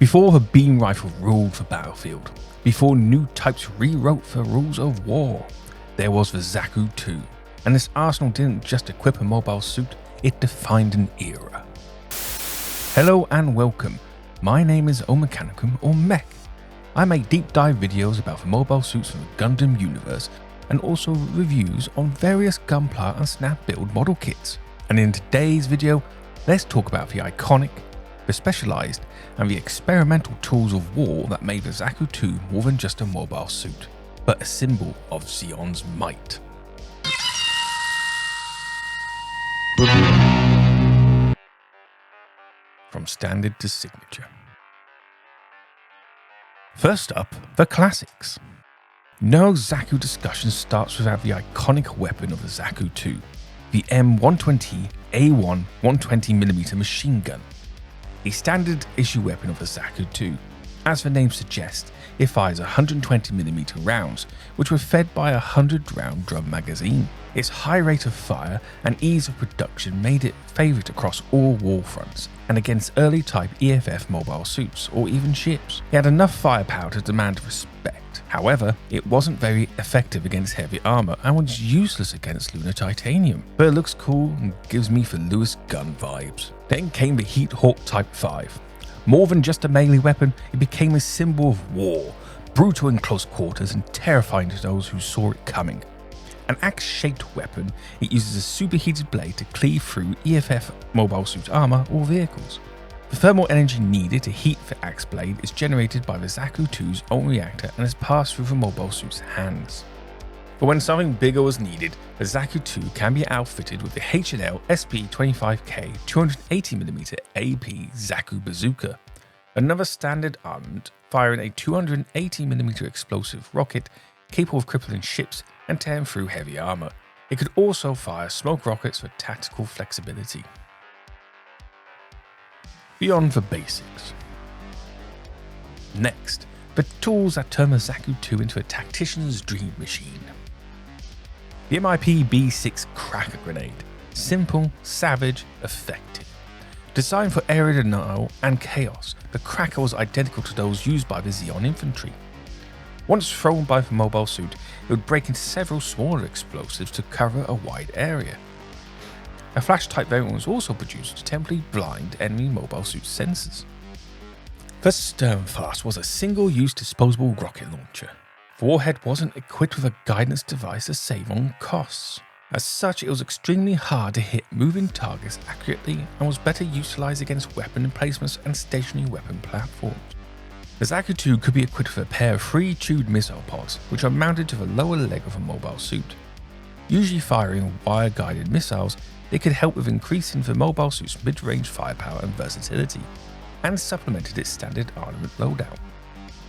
Before the beam rifle ruled the battlefield, before new types rewrote the rules of war, there was the Zaku II, and this arsenal didn't just equip a mobile suit, it defined an era. Hello and welcome, my name is OMechanicum or Mech. I make deep dive videos about the mobile suits from the Gundam universe and also reviews on various Gunpla and Snap build model kits. And in today's video, let's talk about the iconic, the specialized, and the experimental tools of war that made the Zaku II more than just a mobile suit, but a symbol of Zeon's might. From standard to signature. First up, the classics. No Zaku discussion starts without the iconic weapon of the Zaku II, the M120A1 120mm machine gun. A standard issue weapon of the Zaku II. As the name suggests, it fires 120mm rounds, which were fed by a 100-round drum magazine. Its high rate of fire and ease of production made it favoured across all war fronts and against early type EFF mobile suits or even ships. It had enough firepower to demand respect. However, it wasn't very effective against heavy armour and was useless against lunar titanium, but it looks cool and gives me the Lewis gun vibes. Then came the Heat Hawk Type 5. More than just a melee weapon, it became a symbol of war, brutal in close quarters and terrifying to those who saw it coming. An axe-shaped weapon, it uses a superheated blade to cleave through EFF mobile suit armour or vehicles. The thermal energy needed to heat the axe blade is generated by the Zaku II's own reactor and is passed through the mobile suit's hands. But when something bigger was needed, the Zaku II can be outfitted with the H&L SP25K 280mm AP Zaku Bazooka, another standard armament firing a 280mm explosive rocket capable of crippling ships and tearing through heavy armour. It could also fire smoke rockets for tactical flexibility. Beyond the basics. Next, the tools that turn the Zaku II into a tactician's dream machine. The MIP B6 Cracker Grenade. Simple, savage, effective. Designed for area denial and chaos, the Cracker was identical to those used by the Zeon infantry. Once thrown by the mobile suit, it would break into several smaller explosives to cover a wide area. A flash-type variant was also produced to temporarily blind enemy mobile suit sensors. The Sternfast was a single-use disposable rocket launcher. The warhead wasn't equipped with a guidance device to save on costs. As such, it was extremely hard to hit moving targets accurately and was better utilized against weapon emplacements and stationary weapon platforms. The Zaku II could be equipped with a pair of 3-tubed missile pods, which are mounted to the lower leg of a mobile suit. Usually firing wire-guided missiles, they could help with increasing the mobile suit's mid-range firepower and versatility, and supplemented its standard armament loadout.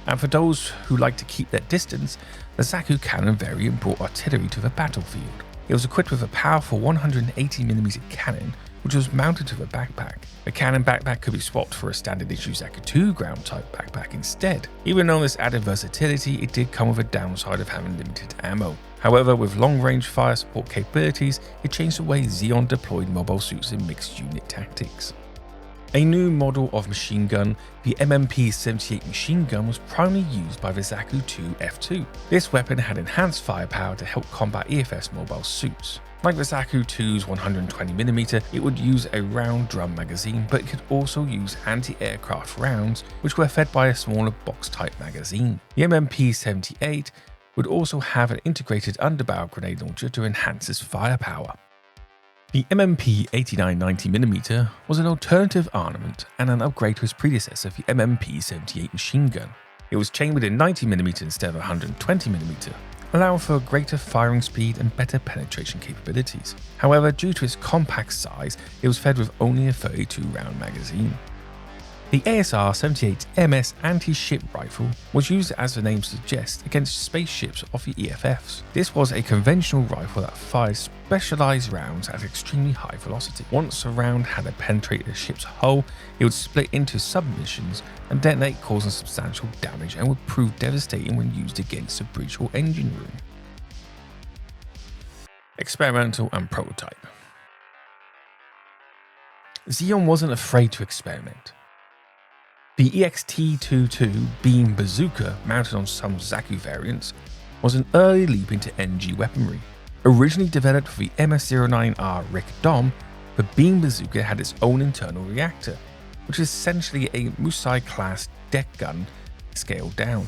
And for those who like to keep their distance, the Zaku cannon variant brought artillery to the battlefield. It was equipped with a powerful 180mm cannon, which was mounted to the backpack. The cannon backpack could be swapped for a standard issue Zaku II ground type backpack instead. Even though this added versatility, it did come with a downside of having limited ammo. However, with long-range fire support capabilities, it changed the way Zeon deployed mobile suits in mixed unit tactics. A new model of machine gun, the MMP-78 machine gun, was primarily used by the Zaku II F2. This weapon had enhanced firepower to help combat EFS mobile suits. Like the Zaku II's 120mm, it would use a round drum magazine, but it could also use anti-aircraft rounds, which were fed by a smaller box-type magazine. The MMP-78 would also have an integrated underbarrel grenade launcher to enhance its firepower. The MMP 8990mm was an alternative armament and an upgrade to its predecessor, the MMP-78 machine gun. It was chambered in 90mm instead of 120mm, allowing for greater firing speed and better penetration capabilities. However, due to its compact size, it was fed with only a 32-round magazine. The ASR-78 MS anti-ship rifle was used, as the name suggests, against spaceships of the EFFs. This was a conventional rifle that fired specialized rounds at extremely high velocity. Once a round had penetrated a ship's hull, it would split into submissions and detonate, causing substantial damage, and would prove devastating when used against a bridge or engine room. Experimental and prototype. Zeon wasn't afraid to experiment. The The EXT-22 beam bazooka, mounted on some Zaku variants, was an early leap into NG weaponry. Originally developed for the MS-09R Rick Dom, the beam bazooka had its own internal reactor, which is essentially a Musai-class deck gun scaled down.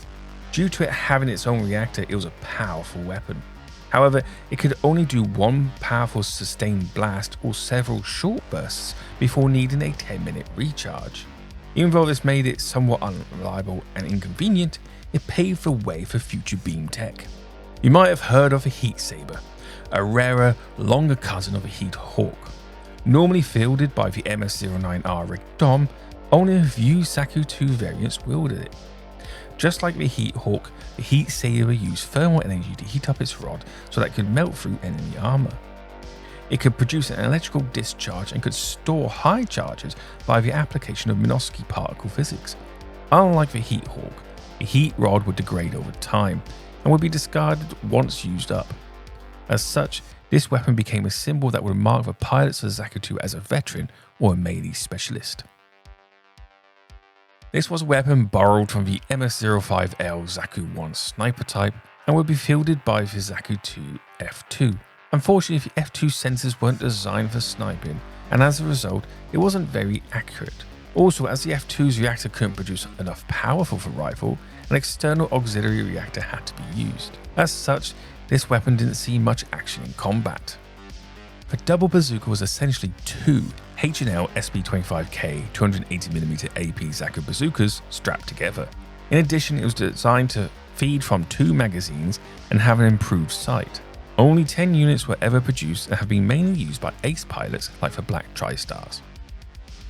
Due to it having its own reactor, it was a powerful weapon. However, it could only do one powerful sustained blast or several short bursts before needing a 10-minute recharge. Even though this made it somewhat unreliable and inconvenient, it paved the way for future beam tech. You might have heard of a Heat Saber, a rarer, longer cousin of a Heat Hawk. Normally fielded by the MS-09R Rick Dom, only a few Zaku II variants wielded it. Just like the Heat Hawk, the Heat Saber used thermal energy to heat up its rod so that it could melt through enemy armor. It could produce an electrical discharge and could store high charges by the application of Minovsky particle physics. Unlike the Heat Hawk, the heat rod would degrade over time and would be discarded once used up. As such, this weapon became a symbol that would mark the pilots of Zaku II as a veteran or a melee specialist. This was a weapon borrowed from the MS-05L Zaku I sniper type and would be fielded by the Zaku II F2. Unfortunately, the F2 sensors weren't designed for sniping, and as a result, it wasn't very accurate. Also, as the F2's reactor couldn't produce enough power for the rifle, an external auxiliary reactor had to be used. As such, this weapon didn't see much action in combat. The double bazooka was essentially two H&L SP25K 280mm AP Zaku bazookas strapped together. In addition, it was designed to feed from two magazines and have an improved sight. Only 10 units were ever produced and have been mainly used by ace pilots like the Black Tri-Stars.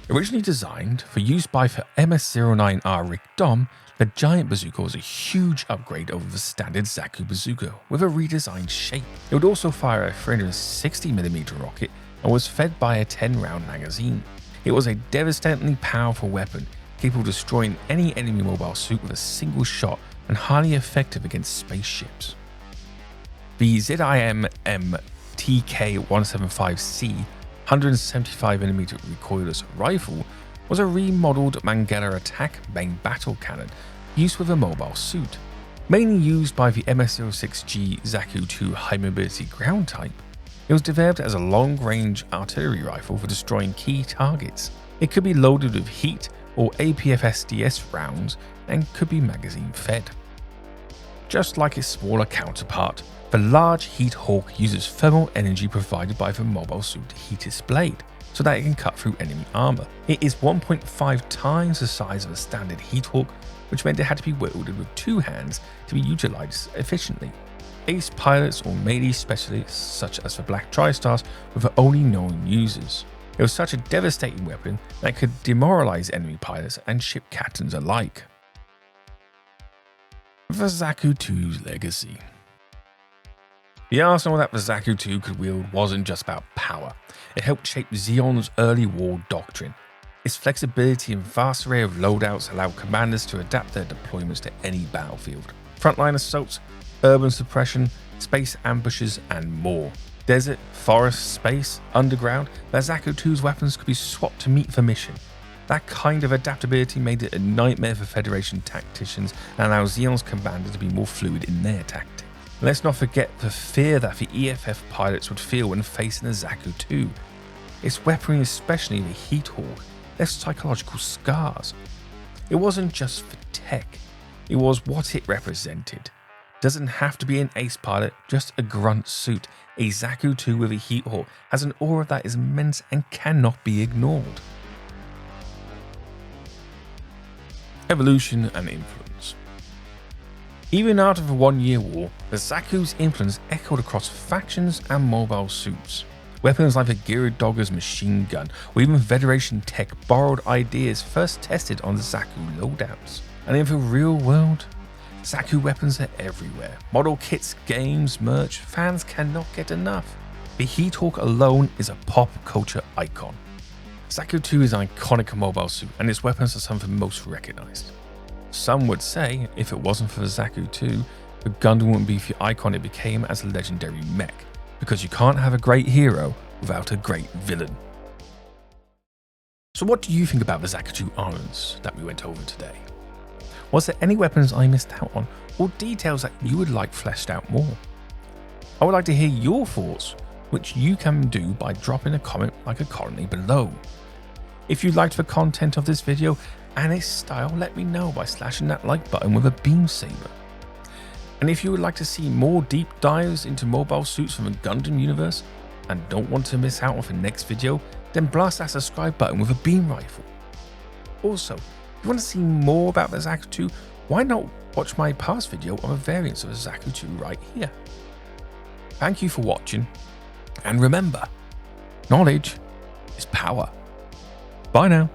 Originally designed for use by the MS-09R Rick Dom, the giant bazooka was a huge upgrade over the standard Zaku bazooka with a redesigned shape. It would also fire a 360mm rocket and was fed by a 10-round magazine. It was a devastatingly powerful weapon, capable of destroying any enemy mobile suit with a single shot and highly effective against spaceships. The ZIM TK-175C 175mm recoilless rifle was a remodeled Mangala attack main battle cannon used with a mobile suit. Mainly used by the MS-06G Zaku II high mobility ground type, it was developed as a long-range artillery rifle for destroying key targets. It could be loaded with heat or APFSDS rounds and could be magazine fed. Just like its smaller counterpart, the large Heat Hawk uses thermal energy provided by the mobile suit to heat its blade, so that it can cut through enemy armor. It is 1.5 times the size of a standard Heat Hawk, which meant it had to be wielded with two hands to be utilized efficiently. Ace pilots or melee specialists such as the Black Tri-Stars were the only known users. It was such a devastating weapon that it could demoralize enemy pilots and ship captains alike. The Zaku II's legacy. The arsenal that the Zaku II could wield wasn't just about power. It helped shape Zeon's early war doctrine. Its flexibility and vast array of loadouts allowed commanders to adapt their deployments to any battlefield. Frontline assaults, urban suppression, space ambushes, and more. Desert, forest, space, underground, the Zaku II's weapons could be swapped to meet the mission. That kind of adaptability made it a nightmare for Federation tacticians and allowed Zeon's commanders to be more fluid in their tactics. Let's not forget the fear that the EFF pilots would feel when facing a Zaku II. Its weaponry, especially the Heat Hawk, left psychological scars. It wasn't just for tech, it was what it represented. Doesn't have to be an ace pilot, just a grunt suit. A Zaku II with a Heat Hawk has an aura that is immense and cannot be ignored. Evolution and influence. Even after the 1-year war, the Zaku's influence echoed across factions and mobile suits. Weapons like the Giradogger's machine gun or even Federation tech borrowed ideas first tested on the Zaku loadouts. And in the real world, Zaku weapons are everywhere. Model kits, games, merch, fans cannot get enough. The Heat Hawk alone is a pop culture icon. Zaku II is an iconic mobile suit and its weapons are some of the most recognized. Some would say, if it wasn't for the Zaku II, the Gundam wouldn't be the icon it became as a legendary mech, because you can't have a great hero without a great villain. So what do you think about the Zaku II armaments that we went over today? Was there any weapons I missed out on, or details that you would like fleshed out more? I would like to hear your thoughts, which you can do by dropping a comment like a colony below. If you liked the content of this video and its style, let me know by slashing that like button with a beam saber. And if you would like to see more deep dives into mobile suits from the Gundam universe and don't want to miss out on the next video, then blast that subscribe button with a beam rifle. Also, if you want to see more about the Zaku II, why not watch my past video on the variants of the Zaku II right here. Thank you for watching, and remember, knowledge is power. Bye now.